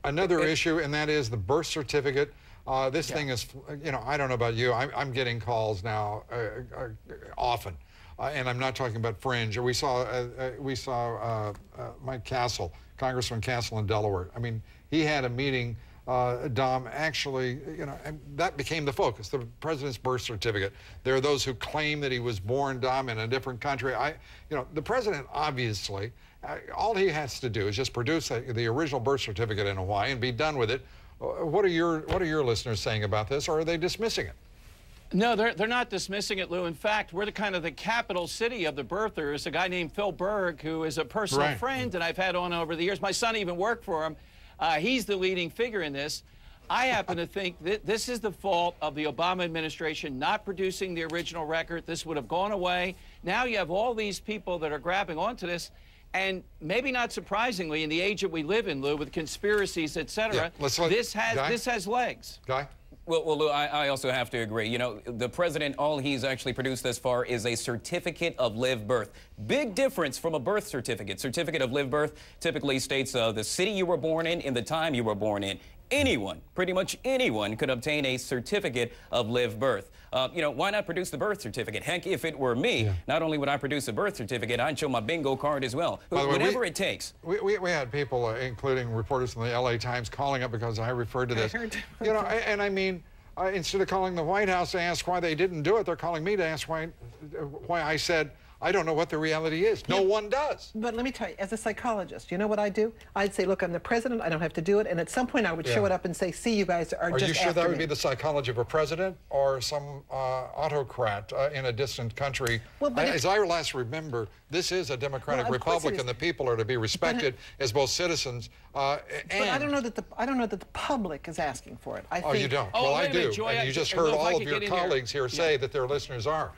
another issue, and that is the birth certificate. This thing is, you know, I don't know about you. I'm getting calls now often, and I'm not talking about fringe. We saw Mike Castle, Congressman Castle in Delaware. I mean, he had a meeting. Dom, actually, you know, and that became the focus, the president's birth certificate. There are those who claim that he was born, Dom, in a different country. You know, the president obviously, all he has to do is just produce the original birth certificate in Hawaii and be done with it. What are your listeners saying about this, or are they dismissing it? No, they're not dismissing it, Lou. In fact, we're the kind of the capital city of the birthers. A guy named Phil Berg, who is a personal friend, and I've had on over the years. My son even worked for him. He's the leading figure in this. I happen to think that this is the fault of the Obama administration not producing the original record. This would have gone away. Now you have all these people that are grabbing onto this, and maybe not surprisingly, in the age that we live in, Lou, with conspiracies, etc., this has legs. Guy? Well, Lou, I also have to agree. You know, the president, all he's actually produced thus far is a certificate of live birth. Big difference from a birth certificate. Certificate of live birth typically states the city you were born in the time you were born in. Anyone, pretty much anyone, could obtain a certificate of live birth. You know, why not produce the birth certificate? Heck, if it were me, not only would I produce a birth certificate, I'd show my bingo card as well. Whatever it takes. We had people, including reporters from the LA Times, calling up because I referred to this. You know, and I mean, instead of calling the White House to ask why they didn't do it, they're calling me to ask why I said, I don't know what the reality is. No one does. But let me tell you, as a psychologist, you know what I do? I'd say, look, I'm the president, I don't have to do it, and at some point I would show it up and say, see, you guys are just you sure after that would me. be the psychology of a president or some autocrat in a distant country? Well, as I last remember, this is a democratic republic, and the people are to be respected as both citizens. But I don't know that the public is asking for it. I think, you don't? Well, I do. And you just heard all of your colleagues here say that their listeners are.